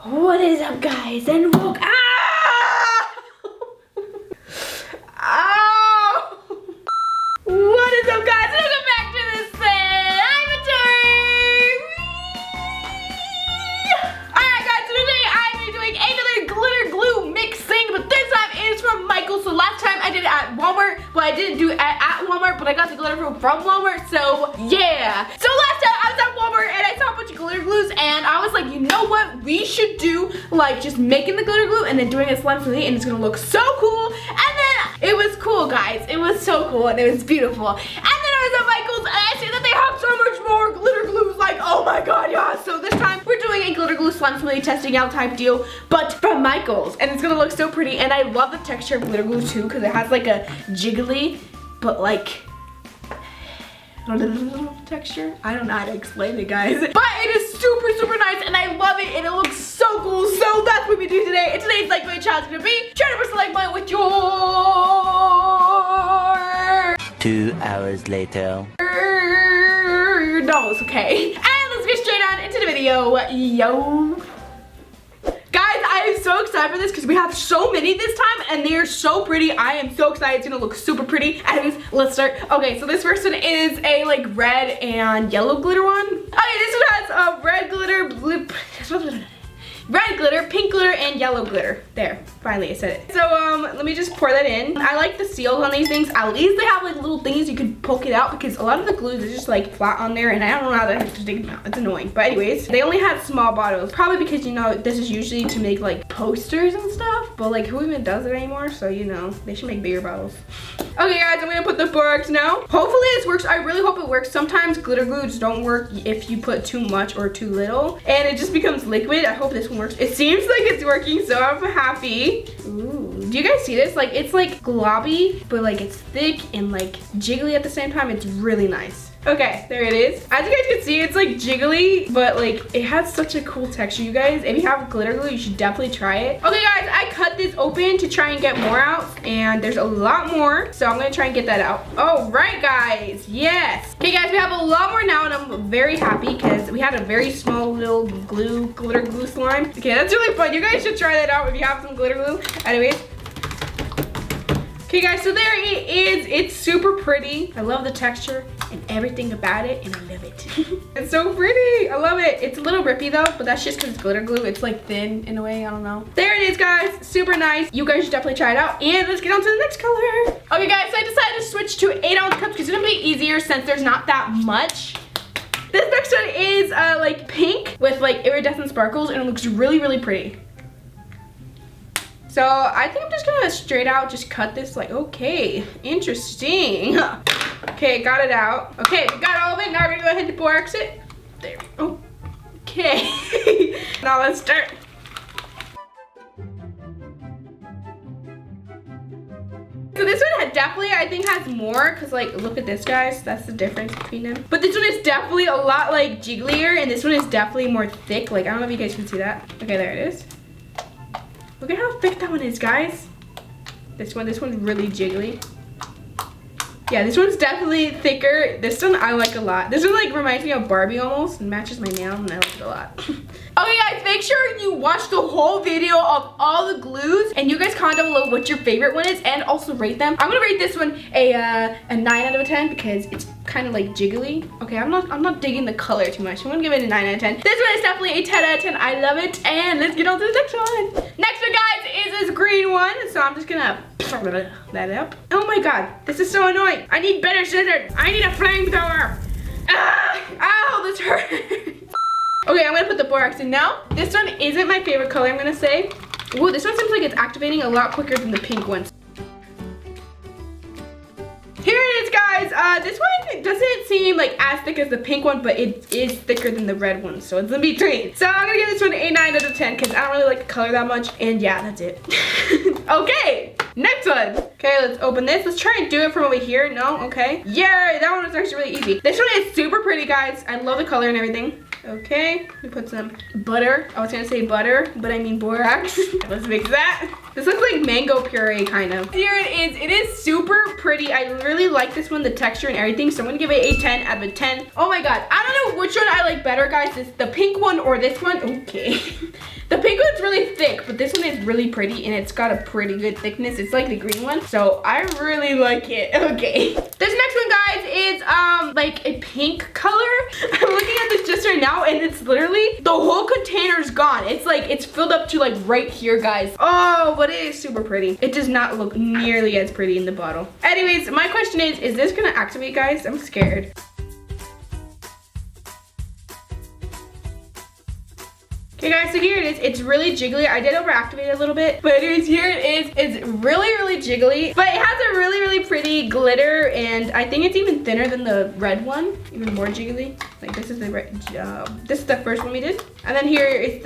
What is up, guys? And welcome. Oh! What is up, guys? Welcome back to the Slimeatory. Alright, guys, so today I'm doing another glitter glue mix thing, but this time it is from Michael. So last time I did it at Walmart, but I didn't do it at Walmart, but I got the glitter from Walmart, so yeah. So last time I was at Walmart and I saw a bunch of glitter glues and I was like, you know what? We should do like just making the glitter glue and then doing a slime smoothie, and it's gonna look so cool. And then it was cool, guys. It was so cool and it was beautiful. And then I was at Michael's and I see that they have so much more glitter glues. Like, oh my god, yeah. So this time we're doing a glitter glue slime smoothie testing out type deal, but from Michael's, and it's gonna look so pretty. And I love the texture of glitter glue too, because it has like a jiggly, but like texture. I don't know how to explain it, guys, but it is super, super nice and I love it and it looks so cool. So that's what we do today. And today's like my challenge gonna be try to press the like button with your 2 hours later. nose, okay? And let's get straight on into the video, yo. Guys, I am so excited for this because we have so many this time and they are so pretty. I am so excited. It's gonna look super pretty. Anyways, let's start. Okay, so this first one is a like red and yellow glitter one. Okay, this one has a red glitter, red glitter, pink glitter, and yellow glitter. There, finally I said it. So let me just pour that in. I like the seals on these things. At least they have like little things you can poke it out, because a lot of the glues is just like flat on there and I don't know how to dig them out. It's annoying. But anyways, they only had small bottles. Probably because, you know, this is usually to make like posters and stuff, but like who even does it anymore? So, you know, they should make bigger bottles. Okay guys, I'm gonna put the borax now. Hopefully this works. I really hope it works. Sometimes glitter glues don't work if you put too much or too little and it just becomes liquid. I hope this one works. It seems like it's working, so I'm happy. Ooh, do you guys see this? Like, it's like globby, but like it's thick and like jiggly at the same time. It's really nice. Okay, there it is. As you guys can see, it's like jiggly, but like it has such a cool texture, you guys. If you have glitter glue, you should definitely try it. Okay guys, I cut this open to try and get more out, and there's a lot more, so I'm gonna try and get that out. All right guys, yes. Okay guys, we have a lot more now and I'm very happy because we had a very small little glitter glue slime. Okay, that's really fun. You guys should try that out if you have some glitter glue. Anyways. Okay guys, so there it is. It's super pretty. I love the texture and everything about it, and I love it. It's so pretty. I love it. It's a little rippy though, but that's just because it's glitter glue. It's like thin in a way, I don't know. There it is guys, super nice. You guys should definitely try it out, and let's get on to the next color. Okay guys, so I decided to switch to 8-ounce cups because it's gonna be easier since there's not that much. This next one is like pink with like iridescent sparkles, and it looks really, really pretty. So I think I'm just gonna straight out just cut this. Like, okay, interesting. Okay, got it out. Okay, we got all of it. Now we're gonna go ahead and borax it. There we go. Okay. Now let's start. So this one definitely, I think, has more, because like, look at this guys, that's the difference between them. But this one is definitely a lot like jigglier, and this one is definitely more thick. Like, I don't know if you guys can see that. Okay, there it is. Look at how thick that one is, guys. This one's really jiggly. Yeah, this one's definitely thicker. This one I like a lot. This one like reminds me of Barbie almost, and matches my nail, and I like it a lot. Okay guys, make sure you watch the whole video of all the glues, and you guys comment down below what your favorite one is, and also rate them. I'm gonna rate this one a 9 out of 10 because it's kind of like jiggly. Okay, I'm not digging the color too much. I'm gonna give it a 9 out of 10. This one is definitely a 10 out of 10. I love it, and let's get on to the next one. Next one, guys, is this green one. So I'm just gonna that up. Oh my god, this is so annoying. I need better scissors. I need a flamethrower. Ah, ow, this hurts. Okay, I'm gonna put the borax in now. This one isn't my favorite color, I'm gonna say. Ooh, this one seems like it's activating a lot quicker than the pink ones. Here it is, guys. This one doesn't seem like as thick as the pink one, but it is thicker than the red one, so it's in between. So I'm gonna give this one a 9 out of 10 because I don't really like the color that much, and yeah, that's it. Okay, next one. Okay, let's open this. Let's try and do it from over here. No, okay. Yeah, that one was actually really easy. This one is super pretty, guys. I love the color and everything. Okay, we put some butter. I was gonna say butter, but I mean borax. Let's mix that. This looks like mango puree, kind of. Here it is. It is super pretty. I really like this one, the texture and everything, so I'm gonna give it a 10 out of 10. Oh my god, I don't know which one I like better, guys. The pink one or this one. Okay. The pink but this one is really pretty and it's got a pretty good thickness. It's like the green one, so I really like it. Okay. This next one, guys, is like a pink color. I'm looking at this just right now and it's literally, the whole container's gone. It's like, it's filled up to like right here, guys. Oh, but it is super pretty. It does not look nearly as pretty in the bottle. Anyways, my question is this gonna activate, guys? I'm scared. Okay guys, so here it is. It's really jiggly. I did overactivate it a little bit, but anyways, here it is. It's really, really jiggly, but it has a really, really pretty glitter, and I think it's even thinner than the red one, even more jiggly. Like this is the red, this is the first one we did, and then here is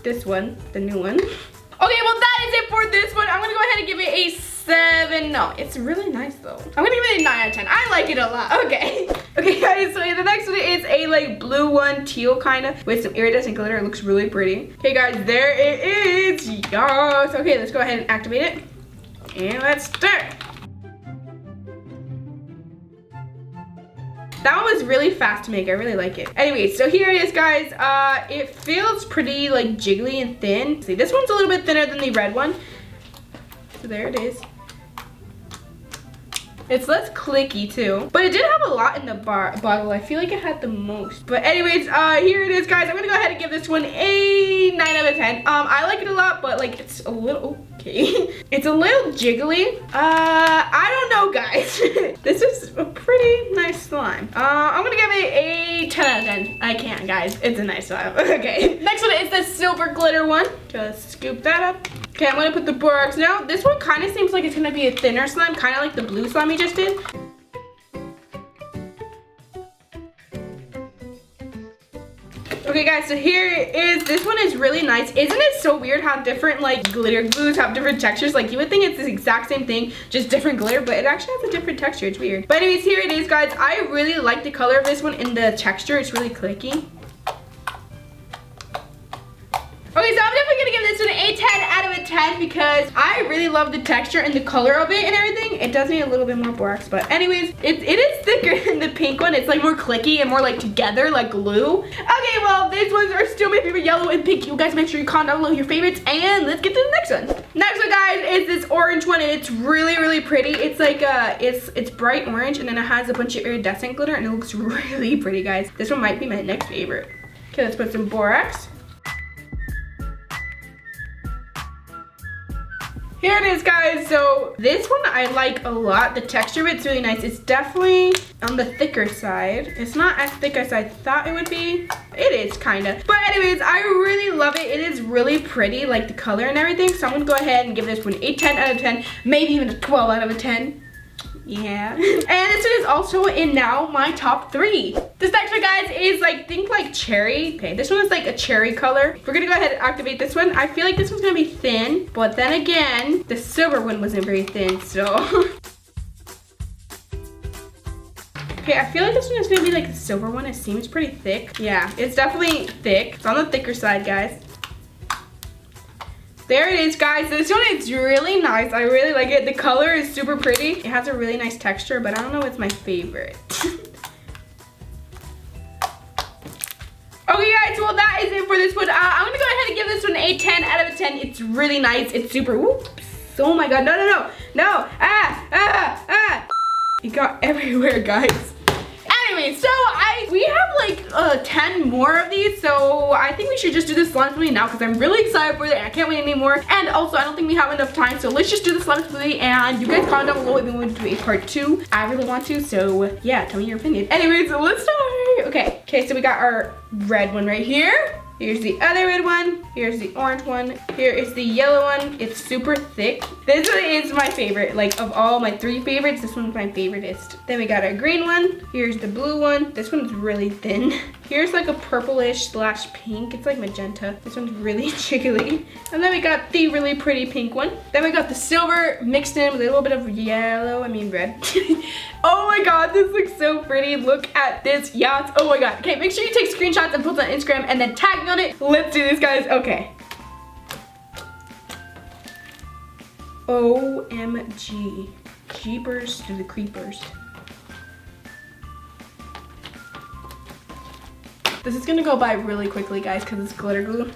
this one, the new one. Okay, well that is it for this one. I'm gonna go ahead and give it a 7. No, it's really nice though. I'm gonna give it a 9 out of 10. I like it a lot. Okay. Okay guys, so the next one is a like blue one, teal kind of, with some iridescent glitter. It looks really pretty. Okay guys, there it is. Yes. Okay, let's go ahead and activate it. And let's start. That one was really fast to make. I really like it. Anyway, so here it is, guys. It feels pretty like jiggly and thin. See, this one's a little bit thinner than the red one. So there it is. It's less clicky too, but it did have a lot in the bottle. I feel like it had the most. But anyways, here it is, guys. I'm gonna go ahead and give this one a 9 out of 10. I like it a lot, but like it's a little, okay. It's a little jiggly. I don't know, guys. This is a pretty nice slime. I'm gonna give it a 10 out of 10. I can't, guys. It's a nice slime. Okay. Next one is the silver glitter one. Just scoop that up. Okay, I'm gonna put the borax now. This one kind of seems like it's gonna be a thinner slime, kind of like the blue slime we just did. Okay guys, so here it is. This one is really nice. Isn't it so weird how different like glitter glues have different textures? Like you would think it's the exact same thing, just different glitter, but it actually has a different texture. It's weird. But anyways, here it is, guys. I really like the color of this one and the texture. It's really clicky. Okay, so I'm definitely gonna give this one a 10 out of 10 because I really love the texture and the color of it and everything. It does need a little bit more borax, but anyways, it is thicker than the pink one. It's like more clicky and more like together, like glue. Okay, well, these ones are still my favorite, yellow and pink. You guys make sure you comment down below your favorites, and let's get to the next one. Next one, guys, is this orange one, and it's really, really pretty. It's like it's bright orange, and then it has a bunch of iridescent glitter, and it looks really pretty, guys. This one might be my next favorite. Okay, let's put some borax. Here it is, guys. So this one I like a lot. The texture of it's really nice. It's definitely on the thicker side. It's not as thick as I thought it would be. It is kind of. But anyways, I really love it. It is really pretty, like the color and everything. So I'm gonna go ahead and give this one a 10 out of 10, maybe even a 12 out of 10. Yeah. And this one is also in now my top 3. This next one, guys, is like, think like cherry. Okay, this one is like a cherry color. We're gonna go ahead and activate this one. I feel like this one's gonna be thin, but then again, the silver one wasn't very thin, so. Okay, I feel like this one is gonna be like the silver one. It seems pretty thick. Yeah, it's definitely thick. It's on the thicker side, guys. There it is, guys. This one is really nice. I really like it. The color is super pretty. It has a really nice texture, but I don't know what's my favorite. Okay, guys, well, that is it for this one. I'm gonna go ahead and give this one a 10 out of 10. It's really nice. It's super, whoops. Oh my God, no. It got everywhere, guys. Anyway, so we have like 10 more of these, so I think we should just do the slime smoothie now because I'm really excited for it and I can't wait anymore. And also, I don't think we have enough time, so let's just do the slime smoothie, and you guys comment down below if you want to do a part 2. I really want to, so yeah, tell me your opinion. Anyways, so let's start. Okay, so we got our red one right here. Here's the other red one. Here's the orange one. Here is the yellow one. It's super thick. This one is my favorite. Like, of all my 3 favorites, this one's my favoriteest. Then we got our green one. Here's the blue one. This one's really thin. Here's like a purplish / pink. It's like magenta. This one's really jiggly. And then we got the really pretty pink one. Then we got the silver mixed in with a little bit of yellow, red. Oh my God, this looks so pretty. Look at this yacht. Oh my God. Okay, make sure you take screenshots and post on Instagram and then tag me on it. Let's do this, guys. Okay. OMG. Jeepers to the creepers. This is gonna go by really quickly, guys, because it's glitter glue.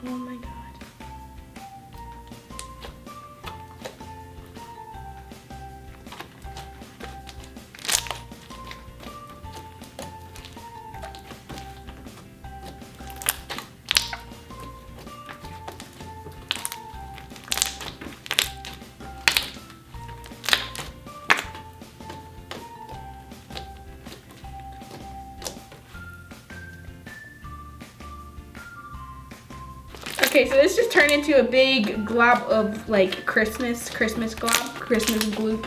Oh my god. Okay, so this just turned into a big glob of like Christmas glob, Christmas gloop.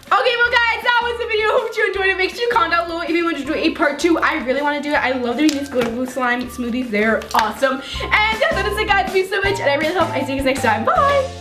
Okay, well guys, that was the video. Hope you enjoyed it. Make sure you comment down below if you want to do a part 2. I really want to do it. I love doing these glitter glue slime smoothies. They're awesome. And yeah, that is it guys. Thank you so much, and I really hope I see you guys next time. Bye!